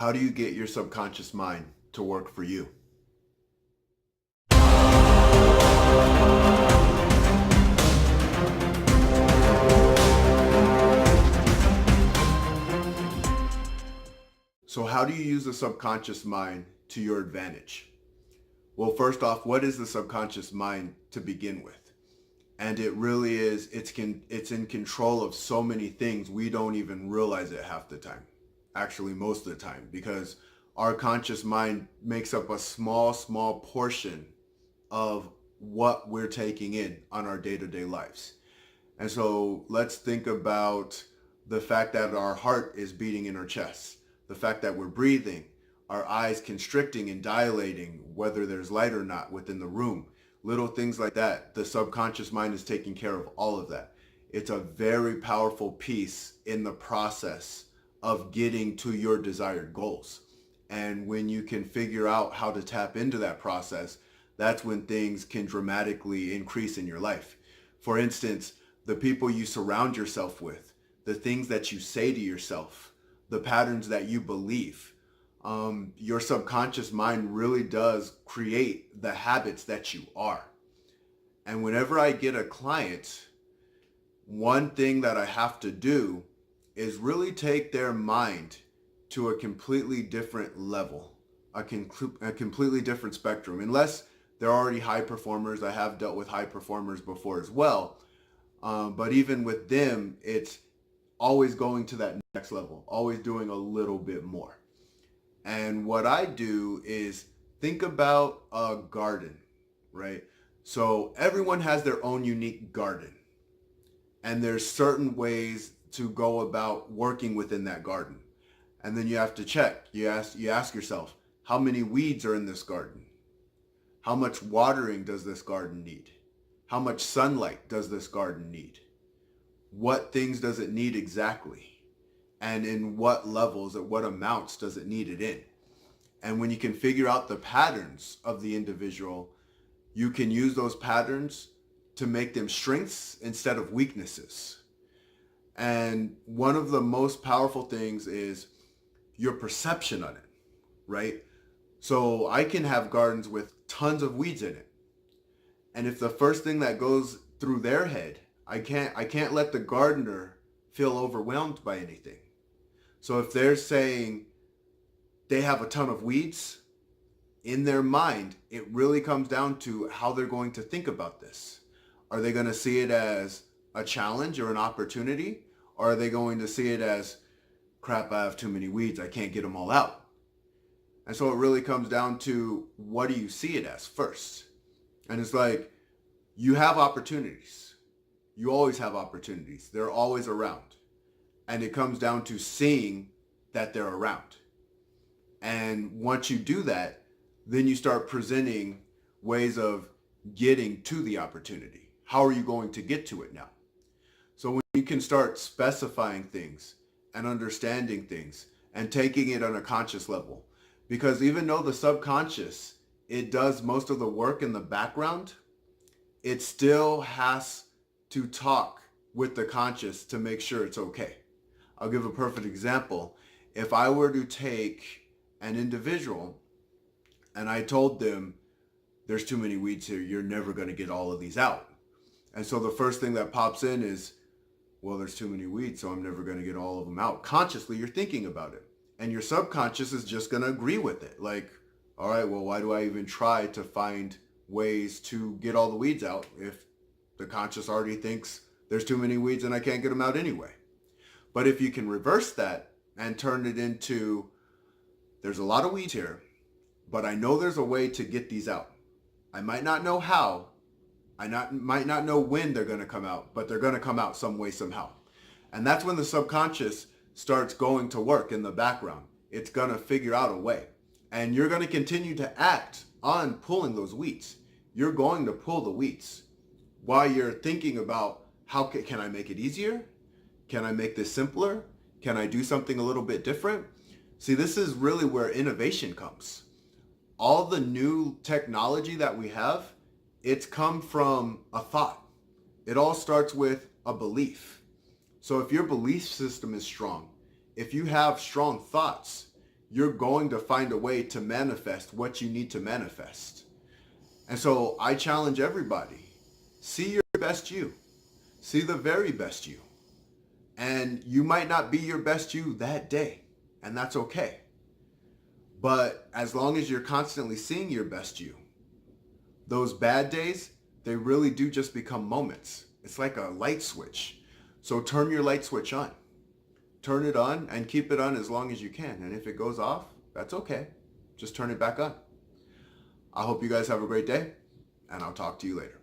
How do you get your subconscious mind to work for you? So how do you use the subconscious mind to your advantage? Well, first off, what is the subconscious mind to begin with? And it really is, it's in control of so many things we don't even realize it half the time. Actually, most of the time, because our conscious mind makes up a small portion of what we're taking in on our day-to-day lives. And so let's think about the fact that our heart is beating in our chest, the fact that we're breathing, our eyes constricting and dilating, whether there's light or not within the room, little things like that. The subconscious mind is taking care of all of that. It's a very powerful piece in the process of getting to your desired goals. And when you can figure out how to tap into that process, that's when things can dramatically increase in your life. For instance, the people you surround yourself with, the things that you say to yourself, the patterns that you believe, your subconscious mind really does create the habits that you are. And whenever I get a client, one thing that I have to do is really take their mind to a completely different level, a completely different spectrum. Unless they're already high performers, I have dealt with high performers before as well. But even with them, it's always going to that next level, always doing a little bit more. And what I do is think about a garden, right? So everyone has their own unique garden. And there's certain ways to go about working within that garden. And then you have to check. You ask yourself, how many weeds are in this garden? How much watering does this garden need? How much sunlight does this garden need? What things does it need exactly? And in what levels, at what amounts does it need it in? And when you can figure out the patterns of the individual, you can use those patterns to make them strengths instead of weaknesses. And one of the most powerful things is your perception on it, right? So I can have gardens with tons of weeds in it. And if the first thing that goes through their head, I can't let the gardener feel overwhelmed by anything. So if they're saying they have a ton of weeds in their mind, it really comes down to how they're going to think about this. Are they going to see it as a challenge or an opportunity? Or are they going to see it as, crap, I have too many weeds, I can't get them all out? And so it really comes down to, what do you see it as first? And it's like, you have opportunities. You always have opportunities. They're always around. And it comes down to seeing that they're around. And once you do that, then you start presenting ways of getting to the opportunity. How are you going to get to it now? So when you can start specifying things and understanding things and taking it on a conscious level, because even though the subconscious, it does most of the work in the background, it still has to talk with the conscious to make sure it's okay. I'll give a perfect example. If I were to take an individual and I told them, there's too many weeds here, you're never going to get all of these out. And so the first thing that pops in is, well, there's too many weeds, so I'm never going to get all of them out. Consciously, you're thinking about it. And your subconscious is just going to agree with it. Like, all right, well, why do I even try to find ways to get all the weeds out if the conscious already thinks there's too many weeds and I can't get them out anyway? But if you can reverse that and turn it into, there's a lot of weeds here, but I know there's a way to get these out. I might not know how, might not know when they're going to come out, but they're going to come out some way, somehow. And that's when the subconscious starts going to work in the background. It's going to figure out a way. And you're going to continue to act on pulling those weeds. You're going to pull the weeds while you're thinking about, how can I make it easier? Can I make this simpler? Can I do something a little bit different? See, this is really where innovation comes. All the new technology that we have, it's come from a thought. It all starts with a belief. So if your belief system is strong, if you have strong thoughts, you're going to find a way to manifest what you need to manifest. And so I challenge everybody, see your best you. See the very best you. And you might not be your best you that day, and that's okay. But as long as you're constantly seeing your best you, those bad days, they really do just become moments. It's like a light switch. So turn your light switch on. Turn it on and keep it on as long as you can. And if it goes off, that's okay. Just turn it back on. I hope you guys have a great day, and I'll talk to you later.